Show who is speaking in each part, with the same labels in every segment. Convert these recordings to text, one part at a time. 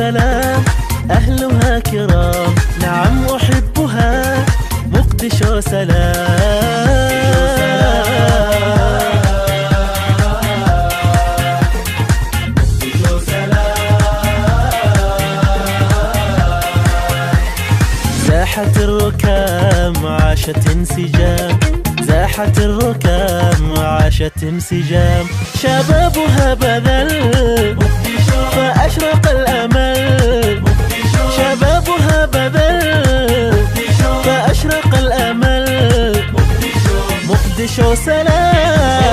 Speaker 1: سلام، أهلها كرام، نعم أحبها مقدشو سلام. زاحت الركام عاشت انسجام، زاحت الركام عاشت انسجام، شبابها بذل فأشرق الأمل، شبابها بذل فأشرق الأمل، مقدشو سلام.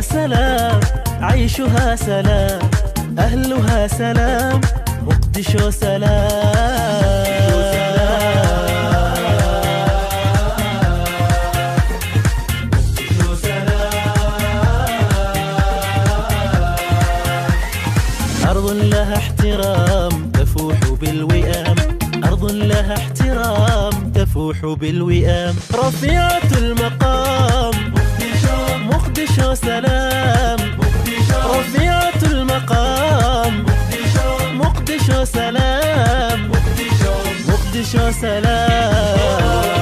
Speaker 1: سلام، عيشها سلام، أهلها سلام، مقدشو سلام. أرض لها احترام تفوح بالوئام، أرض لها احترام تفوح بالوئام، رفيعة المقام مقدشو سلام، رفيعة المقام مقدشو سلام، مقدشو سلام.